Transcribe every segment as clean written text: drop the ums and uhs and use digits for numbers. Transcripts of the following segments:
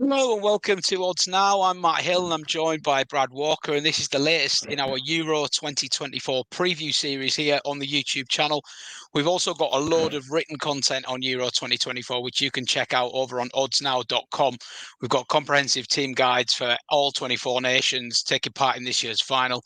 Hello and welcome to Odds Now. I'm Matt Hill and I'm joined by Brad Walker, and this is the latest in our Euro 2024 preview series here on the YouTube channel. We've also got a load of written content on Euro 2024, which you can check out over on oddsnow.com. We've got comprehensive team guides for all 24 nations taking part in this year's final.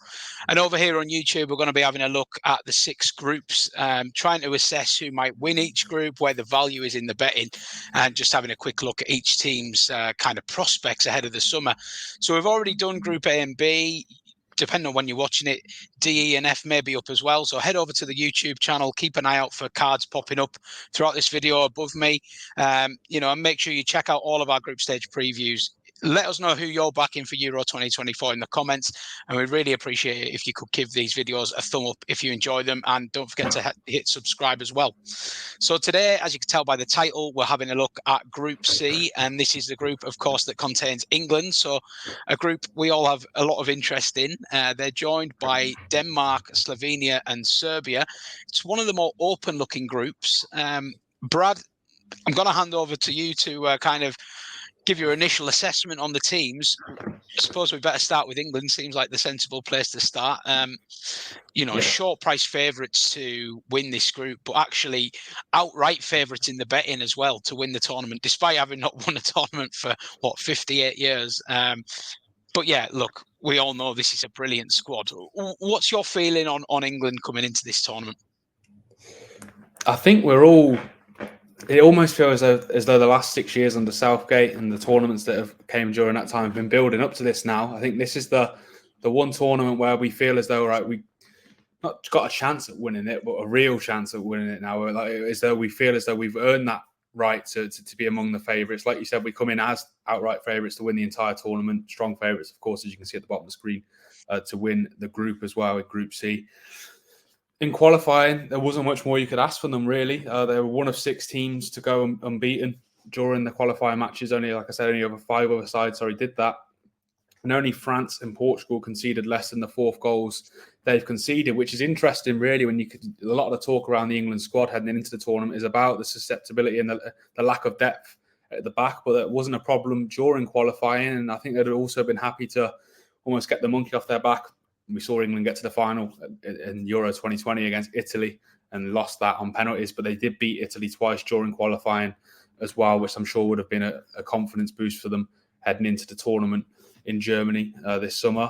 And over here on YouTube, we're going to be having a look at the 6 groups, trying to assess who might win each group, where the value is in the betting, and just having a quick look at each team's kind of prospects ahead of the summer. So we've already done Group A and B. Depending on when you're watching it, D, E, and F may be up as well. So head over to the YouTube channel, keep an eye out for cards popping up throughout this video above me. And make sure you check out all of our group stage previews. Let us know who you're backing for Euro 2024 in the comments, and we'd really appreciate it if you could give these videos a thumb up if you enjoy them, and don't forget to hit subscribe as well. So today, as you can tell by the title, we're having a look at Group C, and this is the group, of course, that contains England. So a group we all have a lot of interest in. They're joined by Denmark, Slovenia, and Serbia. It's one of the more open-looking groups. Brad, I'm going to hand over to you to kind of give your initial assessment on the teams. I suppose we better start with England. Seems like the sensible place to start. Short price favourites to win this group, but actually outright favourites in the betting as well to win the tournament, despite having not won a tournament for 58 years. But yeah, look, we all know this is a brilliant squad. What's your feeling on England coming into this tournament? I think it almost feels as though the last 6 years under Southgate and the tournaments that have came during that time have been building up to this now. I think this is the one tournament where we feel as though, we not got a chance at winning it, but a real chance at winning it now. As though we feel as though we've earned that right to be among the favourites. Like you said, we come in as outright favourites to win the entire tournament. Strong favourites, of course, as you can see at the bottom of the screen, to win the group as well, with Group C. In qualifying, there wasn't much more you could ask from them, really. They were one of 6 teams to go unbeaten during the qualifying matches. Only, like I said, only over 5 other sides, did that. And only France and Portugal conceded less than the 4th goals they've conceded, which is interesting, really, when a lot of the talk around the England squad heading into the tournament is about the susceptibility and the lack of depth at the back, but that wasn't a problem during qualifying. And I think they'd also been happy to almost get the monkey off their back. We saw England get to the final in Euro 2020 against Italy and lost that on penalties, but they did beat Italy twice during qualifying as well, which I'm sure would have been a confidence boost for them heading into the tournament in Germany this summer.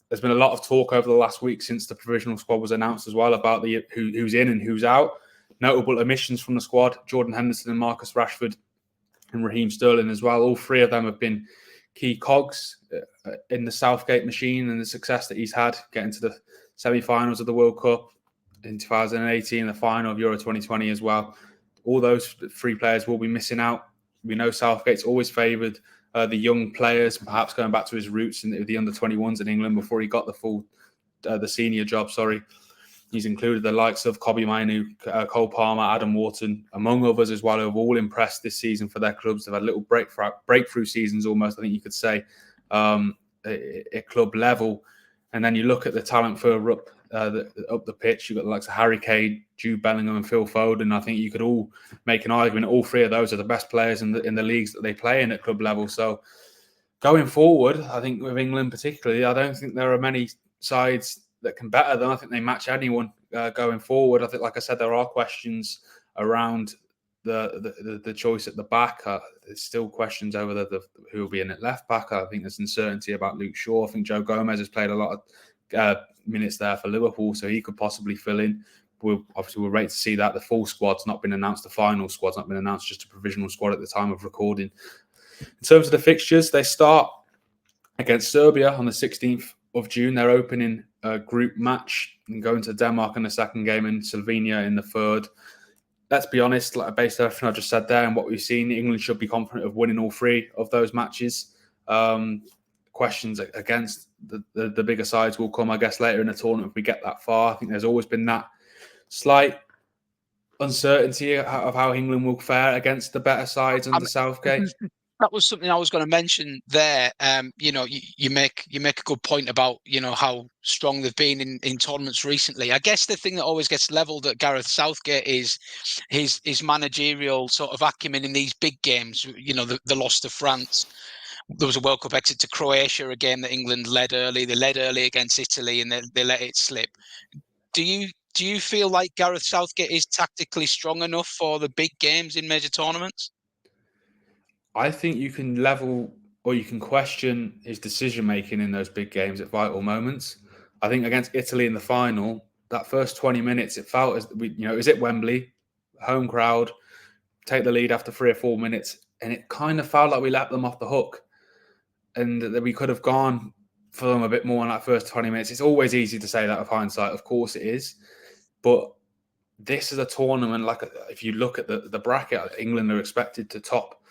There's been a lot of talk over the last week since the provisional squad was announced as well about who's in and who's out. Notable omissions from the squad: Jordan Henderson and Marcus Rashford and Raheem Sterling as well. All 3 of them have been key cogs in the Southgate machine and the success that he's had getting to the semi-finals of the World Cup in 2018, the final of Euro 2020 as well. All those 3 players will be missing out. We know Southgate's always favoured the young players, perhaps going back to his roots in the under-21s in England before he got the senior job. He's included the likes of Kobbie Mainoo, Cole Palmer, Adam Wharton, among others as well, who have all impressed this season for their clubs. They've had little breakthrough seasons almost, I think you could say, at club level. And then you look at the talent further up the pitch. You've got the likes of Harry Kane, Jude Bellingham and Phil Foden. I think you could all make an argument all 3 of those are the best players in the leagues that they play in at club level. So going forward, I think with England particularly, I don't think there are many sides that can better them. I think they match anyone going forward. I think, like I said, there are questions around the choice at the back. There's still questions over who will be in at left back. I think there's uncertainty about Luke Shaw. I think Joe Gomez has played a lot of minutes there for Liverpool, so he could possibly fill in. We'll wait to see that. The full squad's not been announced. The final squad's not been announced, just a provisional squad at the time of recording. In terms of the fixtures, they start against Serbia on the 16th of June. They're opening a group match and going to Denmark in the 2nd game and Slovenia in the 3rd. Let's be honest, based on everything I just said there and what we've seen, England should be confident of winning all 3 of those matches. Questions against the bigger sides will come, I guess, later in the tournament if we get that far. I think there's always been that slight uncertainty of how England will fare against the better sides under Southgate. That was something I was going to mention there. You make a good point about how strong they've been in tournaments recently. I guess the thing that always gets levelled at Gareth Southgate is his managerial sort of acumen in these big games. The loss to France, there was a World Cup exit to Croatia, a game that England led early. They led early against Italy, and they let it slip. Do you feel like Gareth Southgate is tactically strong enough for the big games in major tournaments? I think you can level or you can question his decision making in those big games at vital moments. I think against Italy in the final, that first 20 minutes, it felt as it was at Wembley, home crowd, take the lead after 3 or 4 minutes, and it kind of felt like we let them off the hook, and that we could have gone for them a bit more in that first 20 minutes. It's always easy to say that with hindsight, of course it is, but this is a tournament. Like, if you look at the bracket, England are expected to top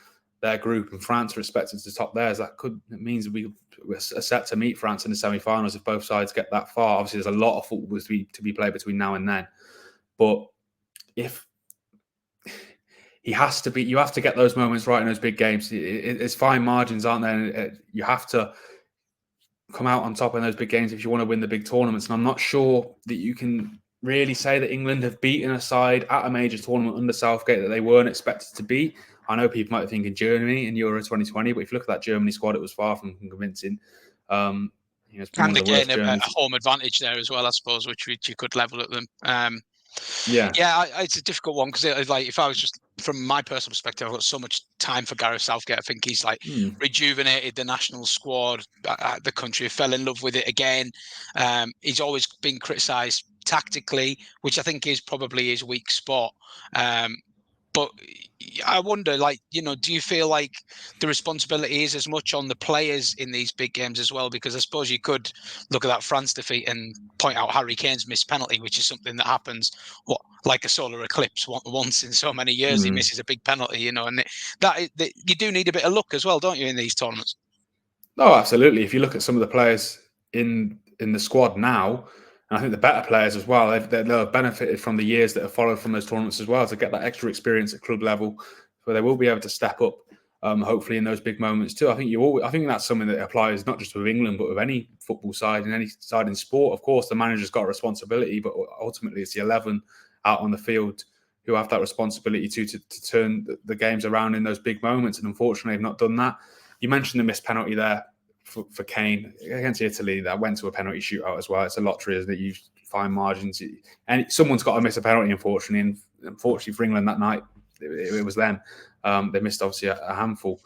their group and France are expected to top theirs. It means we're set to meet France in the semi-finals if both sides get that far. Obviously, there's a lot of football to be played between now and then, but if you have to get those moments right in those big games. It's fine margins, aren't there? You have to come out on top in those big games if you want to win the big tournaments. And I'm not sure that you can really say that England have beaten a side at a major tournament under Southgate that they weren't expected to beat. I know people might think in Germany in Euro 2020, but if you look at that Germany squad, it was far from convincing. It's been one of the worst a Germans. home advantage there as well, I suppose, which you could level at them. Yeah, it's a difficult one because, like, if I was just from my personal perspective, I've got so much time for Gareth Southgate. I think he's like rejuvenated the national squad. The country fell in love with it again. He's always been criticised tactically, which I think is probably his weak spot. But I wonder, do you feel like the responsibility is as much on the players in these big games as well? Because I suppose you could look at that France defeat and point out Harry Kane's missed penalty, which is something that happens, like a solar eclipse once in so many years. He misses a big penalty, and that you do need a bit of luck as well, don't you, in these tournaments? Oh, absolutely. If you look at some of the players in the squad now, and I think the better players as well, they'll have benefited from the years that have followed from those tournaments as well to get that extra experience at club level, where they will be able to step up, hopefully in those big moments too. I think that's something that applies not just with England, but with any football side and any side in sport. Of course, the manager's got a responsibility, but ultimately it's the 11 out on the field who have that responsibility to turn the games around in those big moments. And unfortunately, they've not done that. You mentioned the missed penalty there for Kane against Italy. That went to a penalty shootout as well. It's a lottery, isn't it? You find margins, and someone's got to miss a penalty, unfortunately. And unfortunately for England that night, it was them. They missed obviously a handful.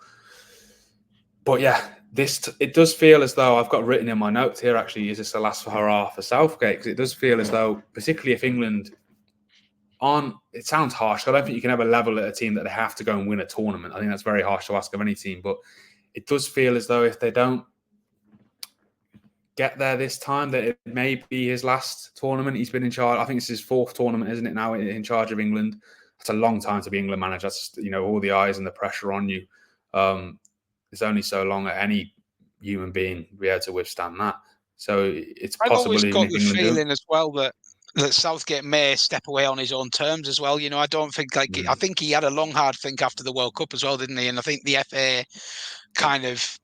But yeah, it does feel as though I've got written in my notes here. Actually, is this the last hurrah for Southgate? Because it does feel as though, particularly if England it sounds harsh. I don't think you can ever level at a team that they have to go and win a tournament. I think that's very harsh to ask of any team, but it does feel as though if they don't get there this time, that it may be his last tournament. He's been in charge. I think it's his 4th tournament, isn't it, now in charge of England? That's a long time to be England manager. That's, all the eyes and the pressure on you. There's only so long that any human being be able to withstand that. So it's possible. I've always got the feeling as well that Southgate may step away on his own terms as well. I don't think I think he had a long, hard think after the World Cup as well, didn't he? And I think the FA kind of,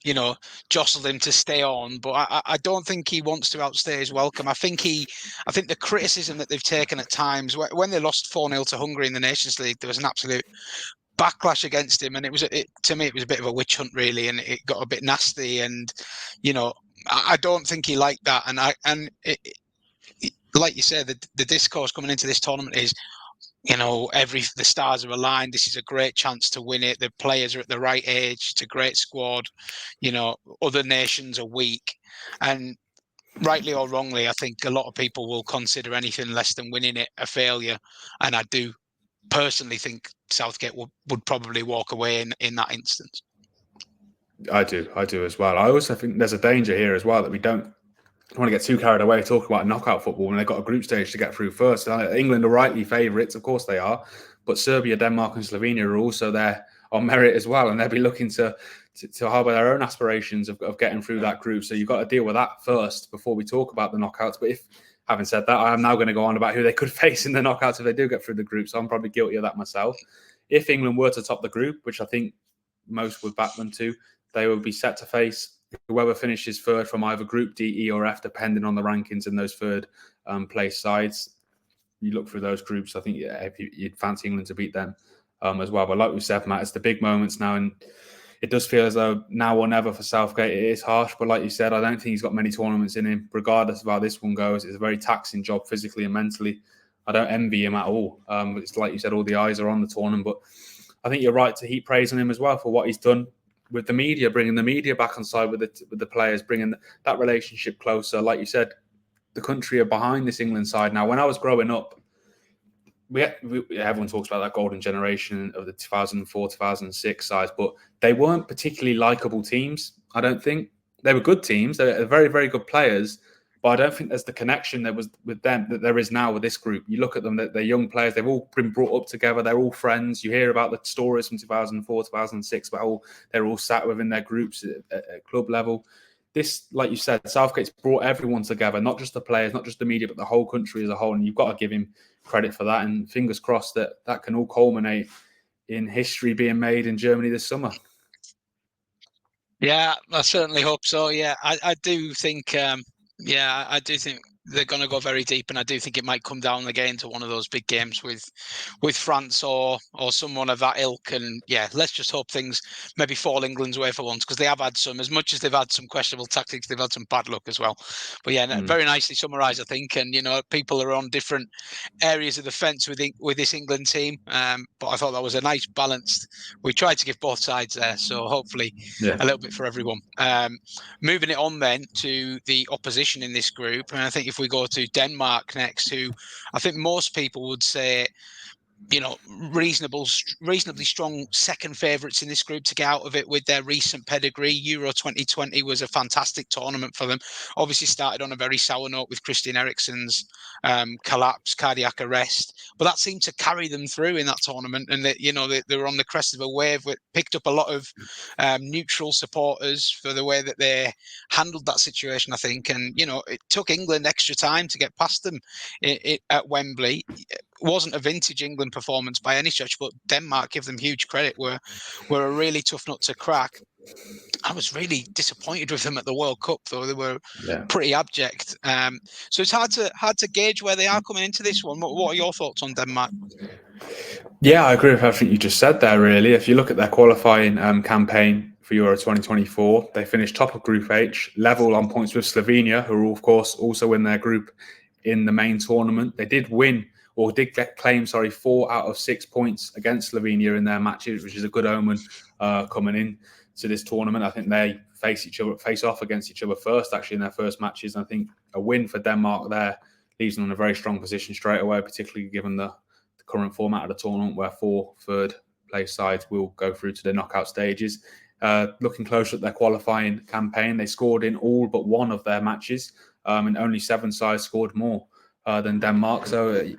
jostled him to stay on, but I don't think he wants to outstay his welcome. I think the criticism that they've taken at times when they lost 4-0 to Hungary in the Nations League, there was an absolute backlash against him, and to me it was a bit of a witch hunt, really, and it got a bit nasty. And I don't think he liked that. And like you said, the discourse coming into this tournament is, the stars are aligned. This is a great chance to win it. The players are at the right age. It's a great squad. Other nations are weak, and rightly or wrongly, I think a lot of people will consider anything less than winning it a failure. And I do personally think Southgate would probably walk away in that instance. I do as well. I also think there's a danger here as well that we don't want to get too carried away talking about knockout football when they've got a group stage to get through first. England are rightly favourites, of course they are, but Serbia, Denmark and Slovenia are also there on merit as well, and they'll be looking to harbour their own aspirations of getting through that group. So you've got to deal with that first before we talk about the knockouts. But having said that, I am now going to go on about who they could face in the knockouts if they do get through the group, so I'm probably guilty of that myself. If England were to top the group, which I think most would back them to, they would be set to face whoever finishes third from either Group D, E or F, depending on the rankings in those third place sides. You look through those groups, I think you'd fancy England to beat them as well. But like we said, Matt, it's the big moments now. And it does feel as though now or never for Southgate. It is harsh, but like you said, I don't think he's got many tournaments in him. Regardless of how this one goes, it's a very taxing job physically and mentally. I don't envy him at all. It's like you said, all the eyes are on the tournament, but I think you're right to heap praise on him as well for what he's done with the media, bringing the media back on side with the players, bringing that relationship closer. Like you said, the country are behind this England side now. When I was growing up, everyone talks about that golden generation of the 2004, 2006 sides, but they weren't particularly likable teams. I don't think they were good teams. They're very, very good players, but I don't think there's the connection there was with them that there is now with this group. You look at them; they're young players. They've all been brought up together. They're all friends. You hear about the stories from 2004, 2006, but they're all sat within their groups at club level. This, like you said, Southgate's brought everyone together, not just the players, not just the media, but the whole country as a whole. And you've got to give him credit for that. And fingers crossed that can all culminate in history being made in Germany this summer. Yeah, I certainly hope so. Yeah, I do think, I do think they're going to go very deep, and I do think it might come down again to one of those big games with France or someone of that ilk. And yeah, let's just hope things maybe fall England's way for once, because they have had some, as much as they've had some questionable tactics, they've had some bad luck as well. But yeah, very nicely summarised, I think. And people are on different areas of the fence with this England team, but I thought that was a nice balanced. We tried to give both sides there, so hopefully a little bit for everyone. Moving it on then to the opposition in this group, and I think if we go to Denmark next, who I think most people would say, reasonably strong second favourites in this group to get out of it with their recent pedigree. Euro 2020 was a fantastic tournament for them. Obviously started on a very sour note with Christian Eriksen's cardiac arrest, but that seemed to carry them through in that tournament, and they were on the crest of a wave. Picked up a lot of neutral supporters for the way that they handled that situation, I think. And it took England extra time to get past them at Wembley. Wasn't a vintage England performance by any stretch, but Denmark, give them huge credit, were a really tough nut to crack. I was really disappointed with them at the World Cup, though. They were pretty abject. So it's hard to gauge where they are coming into this one. What are your thoughts on Denmark? Yeah, I agree with everything you just said there, really. If you look at their qualifying campaign for Euro 2024, they finished top of Group H, level on points with Slovenia, who are, of course, also in their group in the main tournament. They did claim 4 out of 6 points against Slovenia in their matches, which is a good omen coming in to this tournament. I think they face off against each other first, actually, in their first matches. And I think a win for Denmark there leaves them in a very strong position straight away, particularly given the current format of the tournament, where 4 third-place sides will go through to the knockout stages. Looking closer at their qualifying campaign, they scored in all but one of their matches, and only 7 sides scored more than Denmark. So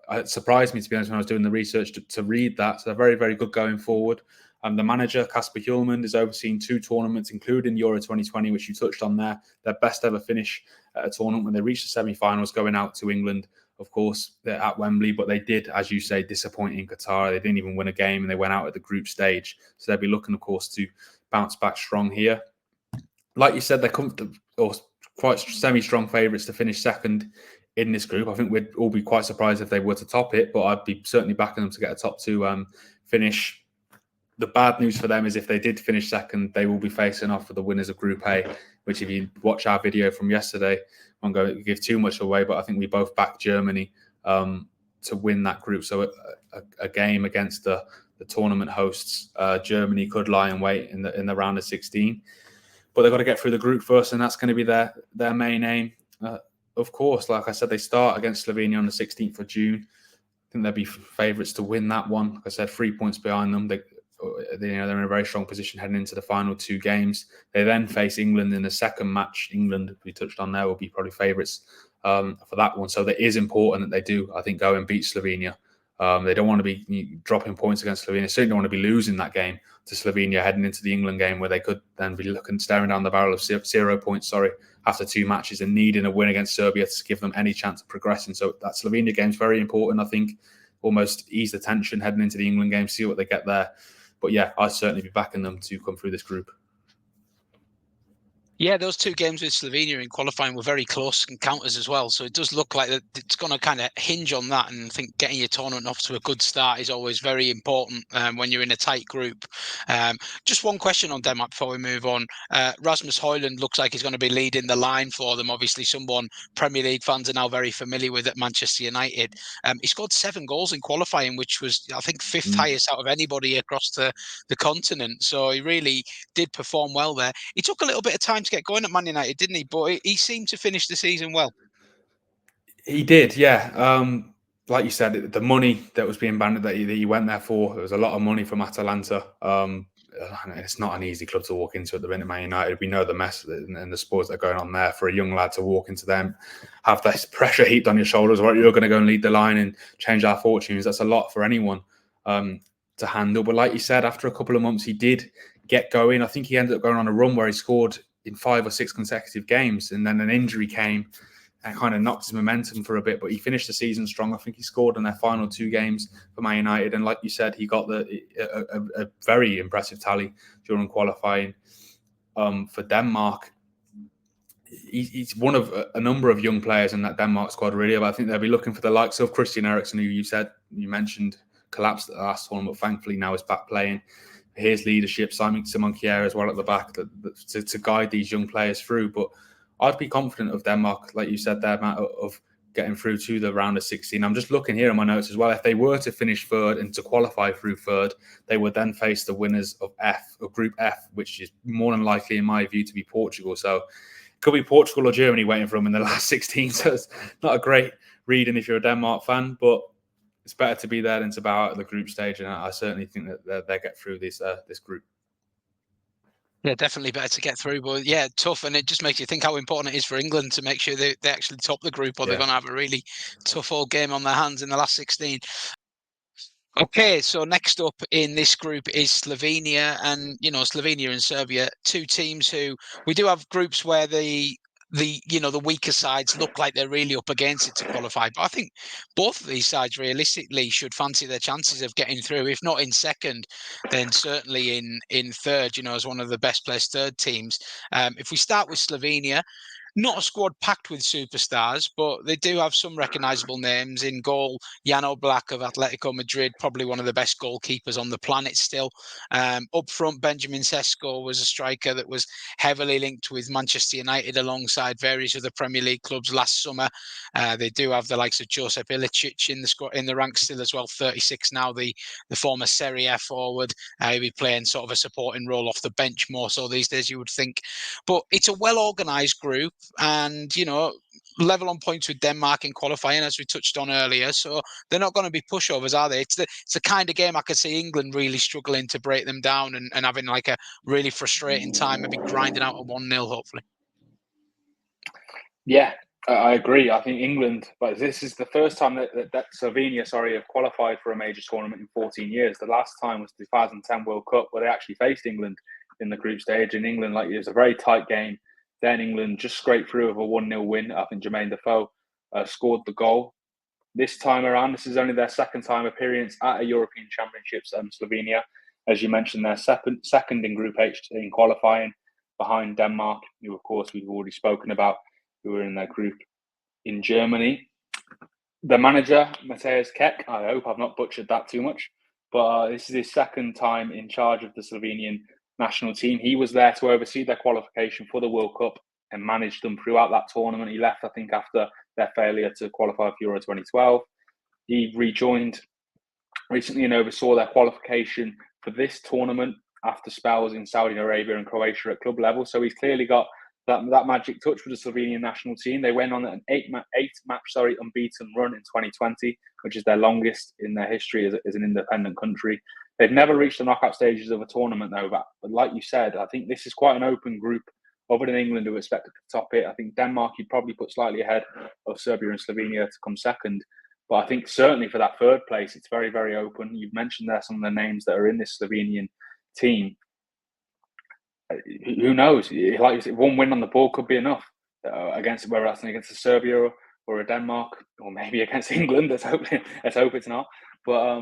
it surprised me, to be honest, when I was doing the research to read that. So they're very, very good going forward. The manager, Kasper Hjulmand, is overseeing 2 tournaments, including Euro 2020, which you touched on there. Their best ever finish at a tournament when they reached the semi-finals, going out to England. Of course, they're at Wembley, but they did, as you say, disappoint in Qatar. They didn't even win a game, and they went out at the group stage. So they'll be looking, of course, to bounce back strong here. Like you said, they're quite semi-strong favourites to finish second in this group. I think we'd all be quite surprised if they were to top it, but I'd be certainly backing them to get a top 2 finish. The bad news for them is if they did finish second, they will be facing off for the winners of Group A, which, if you watch our video from yesterday, I won't go give too much away, but I think we both backed Germany to win that group. So a game against the tournament hosts, Germany could lie in wait in the round of 16. But they've got to get through the group first, and that's going to be their main aim. Of course, like I said, they start against Slovenia on the 16th of June. I think they'll be favourites to win that one. Like I said, 3 points behind them. They're in a very strong position heading into the final 2 games. They then face England in the second match. England, we touched on there, will be probably favourites for that one. So it is important that they do, I think, go and beat Slovenia. They don't want to be dropping points against Slovenia. Certainly don't want to be losing that game to Slovenia heading into the England game, where they could then be staring down the barrel of 0 points, after 2 matches, and needing a win against Serbia to give them any chance of progressing. So that Slovenia game is very important, I think. Almost ease the tension heading into the England game, see what they get there. But yeah, I'd certainly be backing them to come through this group. Yeah, those two games with Slovenia in qualifying were very close encounters as well. So it does look like that it's going to kind of hinge on that. And I think getting your tournament off to a good start is always very important when you're in a tight group. Just one question on Denmark before we move on. Rasmus Højlund looks like he's going to be leading the line for them. Obviously, someone Premier League fans are now very familiar with at Manchester United. He scored 7 goals in qualifying, which was, I think, 5th highest out of anybody across the continent. So he really did perform well there. He took a little bit of time to get going at Man United, didn't he? But he seemed to finish the season well. He did, yeah. Like you said, the money that was being banded that he went there for, it was a lot of money from Atalanta. It's not an easy club to walk into at the minute, Man United. We know the mess and the sports that are going on there. For a young lad to walk into them, have this pressure heaped on your shoulders, right? You're going to go and lead the line and change our fortunes. That's a lot for anyone to handle. But like you said, after a couple of months, he did get going. I think he ended up going on a run where he scored in 5 or 6 consecutive games, and then an injury came and kind of knocked his momentum for a bit, but he finished the season strong. I think he scored in their final 2 games for Man United, and like you said, he got a very impressive tally during qualifying for Denmark. He's one of a number of young players in that Denmark squad, really. But I think they'll be looking for the likes of Christian Eriksen, who you mentioned collapsed at the last one, but thankfully now is back playing. His leadership, Simon Kjær as well at the back to guide these young players through. But I'd be confident of Denmark, like you said there, Matt, of getting through to the round of 16. I'm just looking here in my notes as well. If they were to finish third and to qualify through third, they would then face the winners of Group F, which is more than likely, in my view, to be Portugal. So it could be Portugal or Germany waiting for them in the last 16. So it's not a great reading if you're a Denmark fan, but it's better to be there than to bow out at the group stage. And I certainly think that they get through this group. Yeah, definitely better to get through. But yeah, tough. And it just makes you think how important it is for England to make sure they actually top the group, or they're going to have a really tough old game on their hands in the last 16. Okay, so next up in this group is Slovenia, and Slovenia and Serbia, 2 teams who we do have groups where the weaker sides look like they're really up against it to qualify. But I think both of these sides realistically should fancy their chances of getting through. If not in second, then certainly in third, as one of the best placed third teams. If we start with Slovenia, not a squad packed with superstars, but they do have some recognisable names. In goal, Jan Oblak of Atletico Madrid, probably one of the best goalkeepers on the planet still. Up front, Benjamin Sesko was a striker that was heavily linked with Manchester United alongside various other Premier League clubs last summer. They do have the likes of Josep Ilicic in the ranks still as well, 36 now, the former Serie A forward. He'll be playing sort of a supporting role off the bench more so these days, you would think. But it's a well-organised group, and level on points with Denmark in qualifying, as we touched on earlier. So they're not going to be pushovers, are they? It's the kind of game I could see England really struggling to break them down and having like a really frustrating time, maybe grinding out a 1-0, hopefully. Yeah, I agree. I think England, but this is the first time that Slovenia, have qualified for a major tournament in 14 years. The last time was the 2010 World Cup, where they actually faced England in the group stage. In England, it was a very tight game. Then England just scraped through with a 1-0 win. I think Jermaine Defoe scored the goal. This time around, this is only their second time appearance at a European Championships. Slovenia, as you mentioned, they're second in Group H in qualifying, behind Denmark, who, of course, we've already spoken about, who are in their group in Germany. The manager, Matthias Keck, I hope I've not butchered that too much, but this is his second time in charge of the Slovenian national team. He was there to oversee their qualification for the World Cup and managed them throughout that tournament. He left, I think, after their failure to qualify for Euro 2012. He rejoined recently and oversaw their qualification for this tournament after spells in Saudi Arabia and Croatia at club level. So he's clearly got that magic touch with the Slovenian national team. They went on an eight-match unbeaten run in 2020, which is their longest in their history as an independent country. They've never reached the knockout stages of a tournament, though. But like you said, I think this is quite an open group. Other than England, who are expected to top it, I think Denmark you'd probably put slightly ahead of Serbia and Slovenia to come second. But I think certainly for that third place, it's very, very open. You've mentioned there some of the names that are in this Slovenian team. Who knows? Like you said, one win on the board could be enough against a Serbia or a Denmark, or maybe against England. Let's hope it's not. But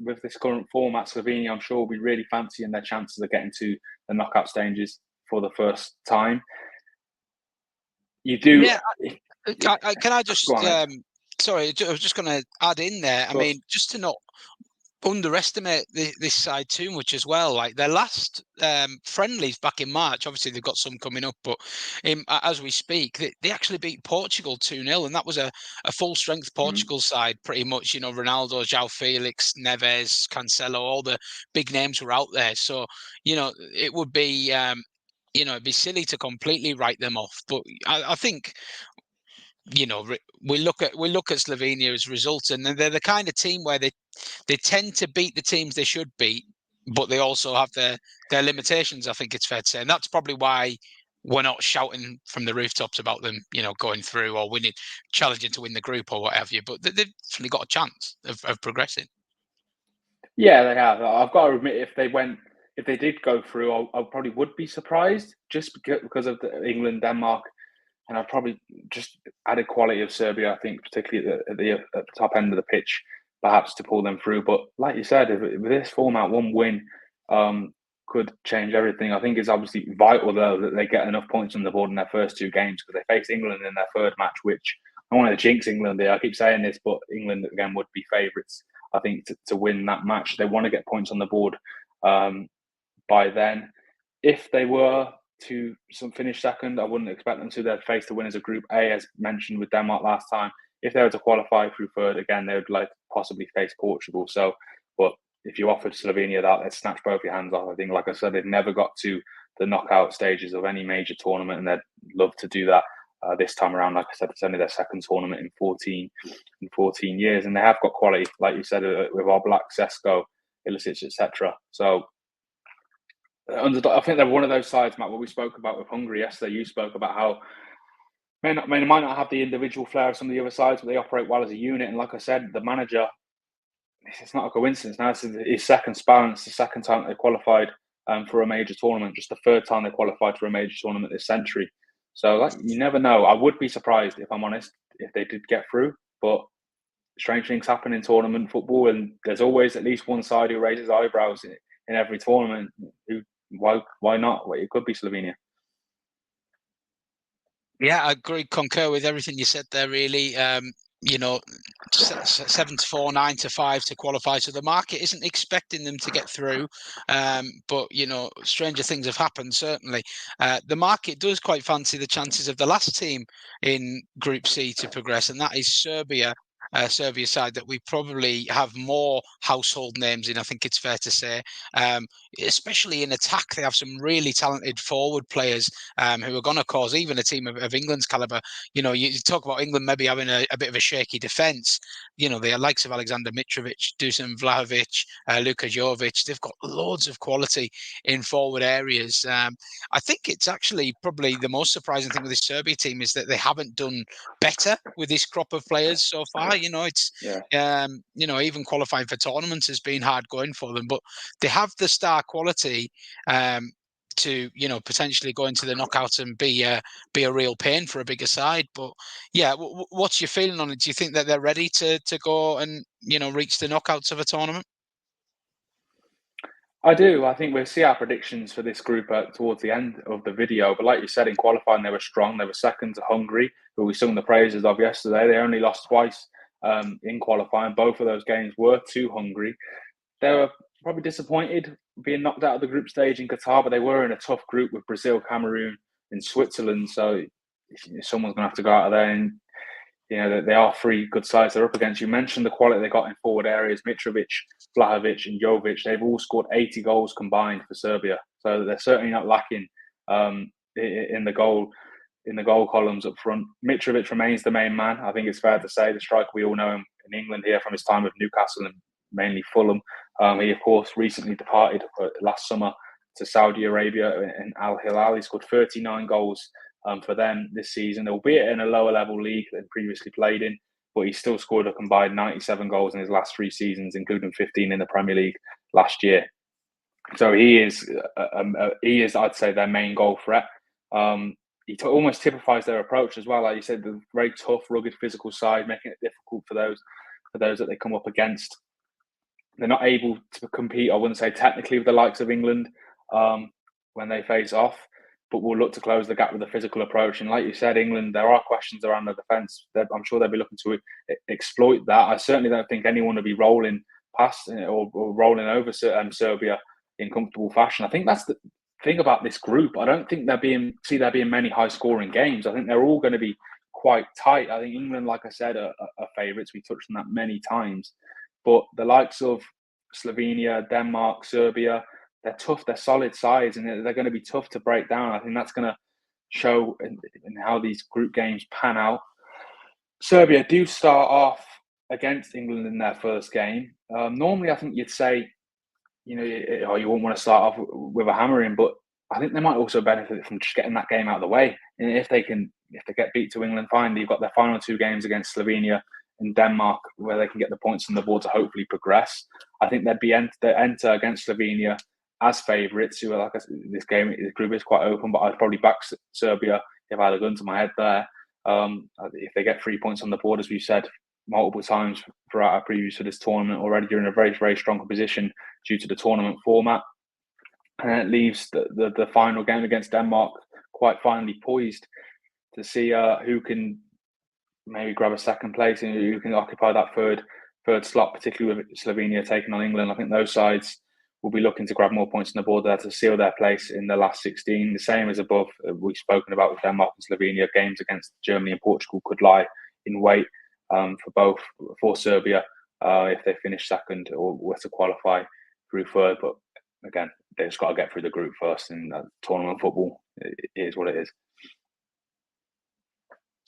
with this current format, Slovenia, I'm sure, will be really fancying their chances of getting to the knockout stages for the first time. You do. Yeah. Can I just? Sorry, I was just going to add in there. I mean, just to not underestimate this side too much as well. Like their last friendlies back in March, obviously they've got some coming up, but as we speak, they actually beat Portugal 2-0, and that was a full strength Portugal side, pretty much. You know, Ronaldo, João Felix, Neves, Cancelo, all the big names were out there. So you know, it would be. It'd be silly to completely write them off, but I think we look at Slovenia as results, and they're the kind of team where they tend to beat the teams they should beat, but they also have their limitations. I think it's fair to say, and that's probably why we're not shouting from the rooftops about them, going through or winning, challenging to win the group or what have you. But they've definitely got a chance of progressing. Yeah, they have. I've got to admit, if they did go through, I probably would be surprised just because of England, Denmark. And I've probably just added quality of Serbia, I think, particularly at the top end of the pitch, perhaps to pull them through. But like you said, with this format, one win could change everything. I think it's obviously vital, though, that they get enough points on the board in their first two games, because they face England in their third match, which I don't want to jinx England there. I keep saying this, but England, again, would be favourites, I think, to win that match. They want to get points on the board by then. If they were to finish second, I wouldn't expect them to. They'd face the winners of Group A, as mentioned with Denmark last time. If they were to qualify through third, again, they would like possibly face Portugal. So, but if you offered Slovenia that, they'd snatch both your hands off. I think, like I said, they've never got to the knockout stages of any major tournament, and they'd love to do that this time around. Like I said, it's only their second tournament in 14 years, and they have got quality, like you said, with Oblak, Sesko, Ilicic, etc. So, I think they're one of those sides, Matt, what we spoke about with Hungary yesterday. You spoke about how they might not have the individual flair of some of the other sides, but they operate well as a unit. And like I said, the manager, it's not a coincidence. Now, this is his second spell. It's the second time they qualified for a major tournament, just the third time they qualified for a major tournament this century. So you never know. I would be surprised, if I'm honest, if they did get through. But strange things happen in tournament football, and there's always at least one side who raises eyebrows in every tournament. Why not? Well, it could be Slovenia. Yeah, I agree, concur with everything you said there, really. 7-4, 9-5 to qualify. So the market isn't expecting them to get through. But, stranger things have happened, certainly. The market does quite fancy the chances of the last team in Group C to progress, and that is Serbia. Serbia side that we probably have more household names in, I think it's fair to say. Especially in attack, they have some really talented forward players who are going to cause even a team of England's calibre. You talk about England maybe having a bit of a shaky defence. The likes of Aleksandar Mitrovic, Dusan Vlahovic, Luka Jovic, they've got loads of quality in forward areas. I think it's actually probably the most surprising thing with this Serbia team is that they haven't done better with this crop of players so far. Even qualifying for tournaments has been hard going for them, but they have the star quality to potentially go into the knockouts and be a real pain for a bigger side. But yeah, what's your feeling on it? Do you think that they're ready to go and reach the knockouts of a tournament? I do. I think we'll see our predictions for this group towards the end of the video. But like you said, in qualifying, they were strong. They were second to Hungary, who we sung the praises of yesterday. They only lost twice in qualifying. Both of those games were to Hungary. They were probably disappointed being knocked out of the group stage in Qatar, but they were in a tough group with Brazil, Cameroon, and Switzerland. So someone's going to have to go out of there, and they are three good sides they're up against. You mentioned the quality they got in forward areas: Mitrovic, Vlahovic, and Jovic. They've all scored 80 goals combined for Serbia, so they're certainly not lacking in the goal columns up front. Mitrovic remains the main man. I think it's fair to say, the striker we all know him in England here from his time with Newcastle and mainly Fulham. He, of course, recently departed last summer to Saudi Arabia in Al Hilal. He scored 39 goals for them this season, albeit in a lower level league than previously played in, but he still scored a combined 97 goals in his last 3 seasons, including 15 in the Premier League last year. So he is, I'd say, their main goal threat. He almost typifies their approach as well. Like you said, the very tough, rugged, physical side, making it difficult for those that they come up against. They're not able to compete, I wouldn't say technically, with the likes of England when they face off. but we'll look to close the gap with a physical approach. And like you said, England, there are questions around the defence. I'm sure they'll be looking to exploit that. I certainly don't think anyone will be rolling past or rolling over Serbia in comfortable fashion. I think that's the thing about this group. I don't think there being many high-scoring games. I think they're all going to be quite tight. I think England, like I said, are favourites. We touched on that many times. But the likes of Slovenia, Denmark, Serbia, they're tough. They're solid sides, and they're going to be tough to break down. I think that's going to show in how these group games pan out. Serbia do start off against England in their first game. Normally, I think you'd say, you wouldn't want to start off with a hammering, but I think they might also benefit from just getting that game out of the way. And if they get beat to England, fine. You've got their final 2 games against Slovenia and Denmark, where they can get the points on the board to hopefully progress. I think they enter against Slovenia as favourites, who are, like I said, this group is quite open, but I'd probably back Serbia if I had a gun to my head there. If they get 3 points on the board, as we've said multiple times throughout our previews for this tournament already, you're in a very, very strong position due to the tournament format. And it leaves the final game against Denmark quite finely poised to see who can maybe grab a second place and who can occupy that third slot, particularly with Slovenia taking on England. I think those sides will be looking to grab more points on the board there to seal their place in the last 16. The same as above, we've spoken about with Denmark and Slovenia. Games against Germany and Portugal could lie in wait for Serbia if they finish second or were to qualify through third. But again, they just got to get through the group first, and tournament football, it is what it is.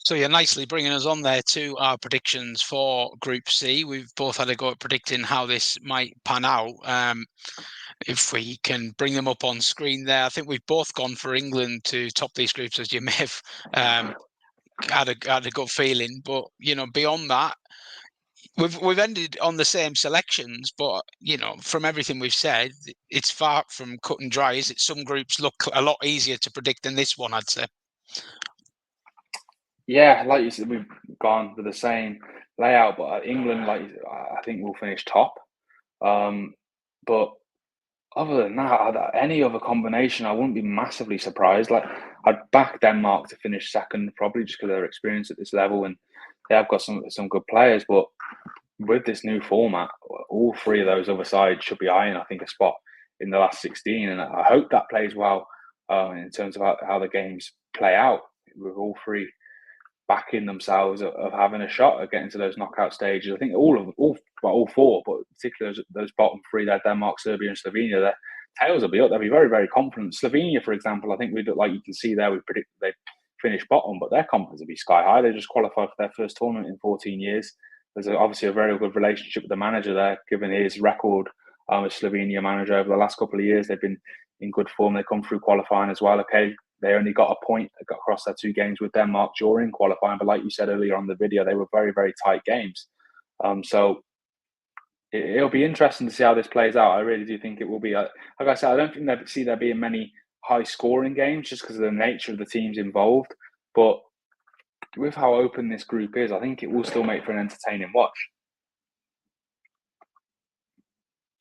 So you're nicely bringing us on there to our predictions for Group C. We've both had a go at predicting how this might pan out. If we can bring them up on screen there, I think we've both gone for England to top these groups, as you may have had a gut feeling. But beyond that, we've ended on the same selections. But from everything we've said, it's far from cut and dry. Is it? Some groups look a lot easier to predict than this one, I'd say. Yeah, like you said, we've gone with the same layout, but England, I think, will finish top. But other than that, any other combination, I wouldn't be massively surprised. Like, I'd back Denmark to finish second, probably just because of their experience at this level, and they have got some good players. But with this new format, all 3 of those other sides should be eyeing, I think, a spot in the last 16, and I hope that plays well in terms of how the games play out, with all 3 backing themselves of having a shot at getting to those knockout stages. I think all 4, but particularly those bottom 3 there, Denmark, Serbia, and Slovenia, their tails will be up. They'll be very, very confident. Slovenia, for example, I think like you can see there, we predict they finish bottom, but their confidence will be sky high. They just qualified for their first tournament in 14 years. There's obviously a very good relationship with the manager there, given his record as Slovenia manager over the last couple of years. They've been in good form. They come through qualifying as well. Okay, they only got a point across their 2 games with Denmark during qualifying, but like you said earlier on the video, they were very, very tight games. So it'll be interesting to see how this plays out. I really do think it will be. Like I said, I don't think there being many high-scoring games just because of the nature of the teams involved. But with how open this group is, I think it will still make for an entertaining watch.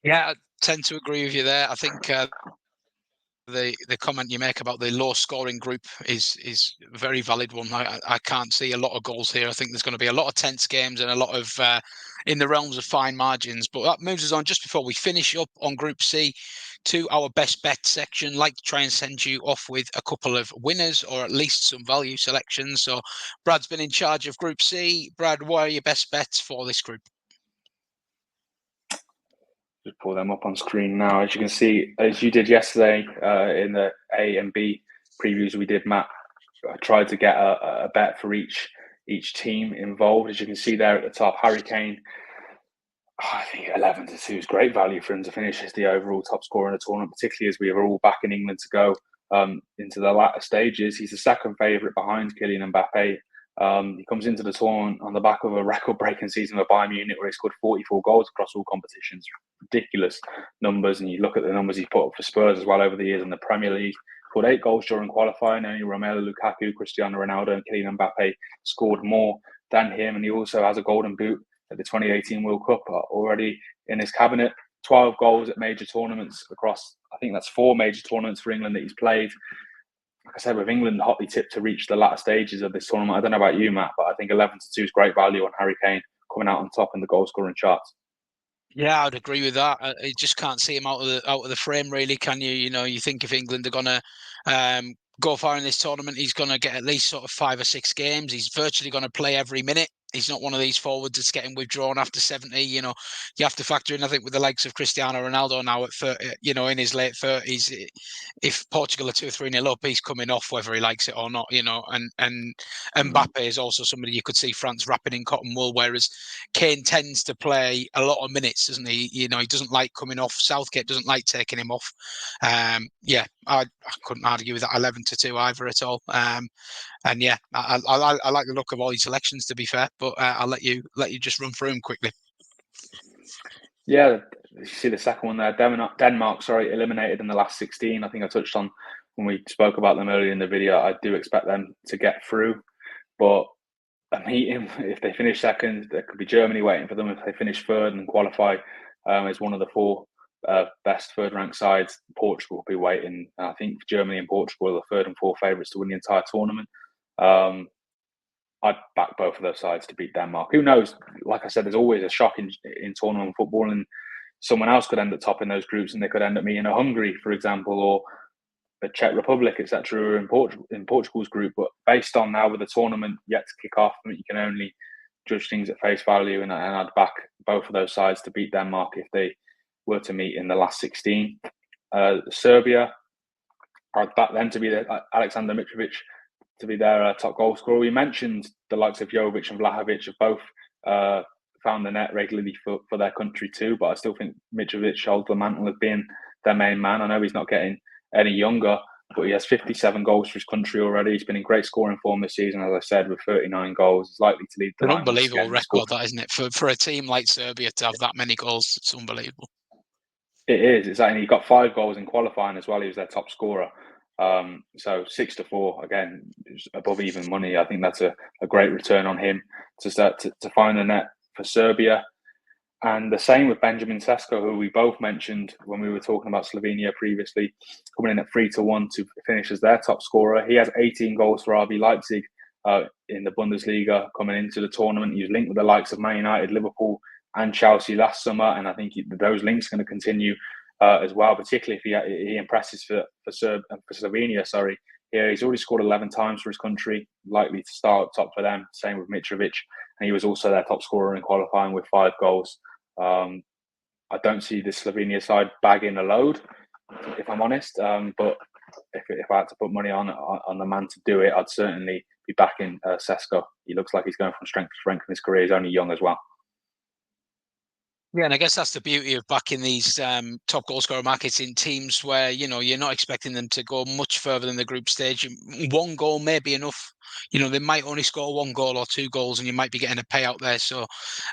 Yeah, I tend to agree with you there. I think the comment you make about the low scoring group is a very valid one. I can't see a lot of goals here. I think there's going to be a lot of tense games and a lot of in the realms of fine margins. But that moves us on, just before we finish up on Group C, to our best bet section. Like to try and send you off with a couple of winners, or at least some value selections. So Brad's been in charge of Group C. Brad, what are your best bets for this group? Just pull them up on screen now. As you can see, as you did yesterday in the A and B previews we did, Matt, I tried to get a bet for each team involved. As you can see there at the top, Harry Kane, I think 11-2 is great value for him to finish as the overall top scorer in the tournament, particularly as we are all back in England to go into the latter stages. He's the second favourite behind Kylian Mbappe. He comes into the tournament on the back of a record-breaking season with Bayern Munich, where he scored 44 goals across all competitions. Ridiculous numbers, and you look at the numbers he's put up for Spurs as well over the years in the Premier League. Scored 8 goals during qualifying. Only Romelu Lukaku, Cristiano Ronaldo, and Kylian Mbappe scored more than him, and he also has a golden boot at the 2018 World Cup already in his cabinet. 12 goals at major tournaments across, I think that's 4 major tournaments for England that he's played. like I said, with England hotly tipped to reach the latter stages of this tournament, I don't know about you, Matt, but I think 11-2 is great value on Harry Kane coming out on top in the goal scoring charts. Yeah, I'd agree with that. I just can't see him out of the frame, really, can you? You know, you think if England are gonna go far in this tournament, he's gonna get at least sort of 5 or 6 games. He's virtually gonna play every minute. He's not one of these forwards that's getting withdrawn after 70. You know, you have to factor in, I think, with the likes of Cristiano Ronaldo now at 30, you know, in his late 30s. If Portugal are 2 or 3-0 up, he's coming off whether he likes it or not. You know, and Mbappe is also somebody you could see France wrapping in cotton wool, whereas Kane tends to play a lot of minutes, doesn't he? You know, he doesn't like coming off. Southgate doesn't like taking him off. Yeah, I couldn't argue with that 11-2 either at all. And yeah, I like the look of all these selections, to be fair. But I'll let you just run through them quickly. Yeah, you see the second one there. Denmark, eliminated in the last 16. I think I touched on when we spoke about them earlier in the video. I do expect them to get through, but a meeting, if they finish second, there could be Germany waiting for them. If they finish third and qualify as one of the 4 best third-ranked sides, Portugal will be waiting. I think Germany and Portugal are the 3rd and 4th favourites to win the entire tournament. I'd back both of those sides to beat Denmark. Who knows? Like I said, there's always a shock in tournament football, and someone else could end up top in those groups, and they could end up meeting a Hungary, for example, or the Czech Republic, etc., in Portugal's group. But based on now with the tournament yet to kick off, I mean, you can only judge things at face value, and I'd back both of those sides to beat Denmark if they were to meet in the last 16. Serbia, I'd back them to be Aleksandar Mitrovic to be their top goal scorer. We mentioned the likes of Jovic and Vlahovic have both found the net regularly for their country too, but I still think Mitrovic holds the mantle of being their main man. I know he's not getting any younger, but he has 57 goals for his country already. He's been in great scoring form this season, as I said, with 39 goals. He's likely to lead the line. An unbelievable record, that, isn't it? For a team like Serbia to have that many goals, it's unbelievable. It is. Exactly. He got 5 goals in qualifying as well. He was their top scorer. So 6-4, again, above even money. I think that's a great return on him to start to find the net for Serbia. And the same with Benjamin Sesko, who we both mentioned when we were talking about Slovenia previously, coming in at 3-1 to finish as their top scorer. He has 18 goals for RB Leipzig in the Bundesliga coming into the tournament. He was linked with the likes of Man United, Liverpool and Chelsea last summer, and I think those links are going to continue as well, particularly if he impresses for Slovenia. Yeah, he's already scored 11 times for his country, likely to start up top for them. Same with Mitrovic, and he was also their top scorer in qualifying with 5 goals. I don't see the Slovenia side bagging a load, if I'm honest. But if I had to put money on the man to do it, I'd certainly be backing Sesko. He looks like he's going from strength to strength in his career. He's only young as well. Yeah, and I guess that's the beauty of backing these top goal scorer markets in teams where, you know, you're not expecting them to go much further than the group stage. 1 goal may be enough. You know, they might only score 1 goal or 2 goals, and you might be getting a payout there. So,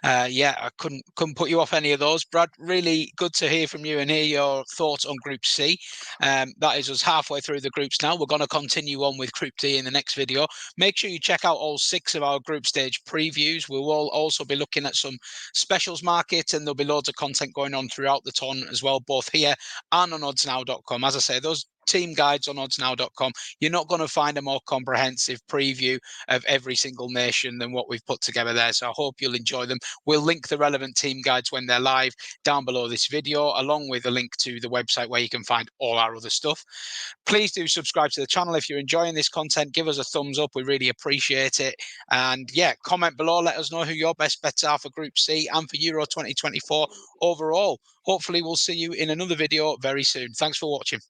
yeah, I couldn't put you off any of those. Brad, really good to hear from you and hear your thoughts on Group C. That is us halfway through the groups now. We're going to continue on with Group D in the next video. Make sure you check out all 6 of our group stage previews. We will also be looking at some specials markets, and there'll be loads of content going on throughout the tournament as well, both here and on oddsnow.com. As I say, those team guides on oddsnow.com, you're not going to find a more comprehensive preview of every single nation than what we've put together there. So I hope you'll enjoy them. We'll link the relevant team guides when they're live down below this video, along with a link to the website where you can find all our other stuff. Please do subscribe to the channel if you're enjoying this content. Give us a thumbs up. We really appreciate it. And yeah, comment below. Let us know who your best bets are for Group C and for Euro 2024 overall. Hopefully, we'll see you in another video very soon. Thanks for watching.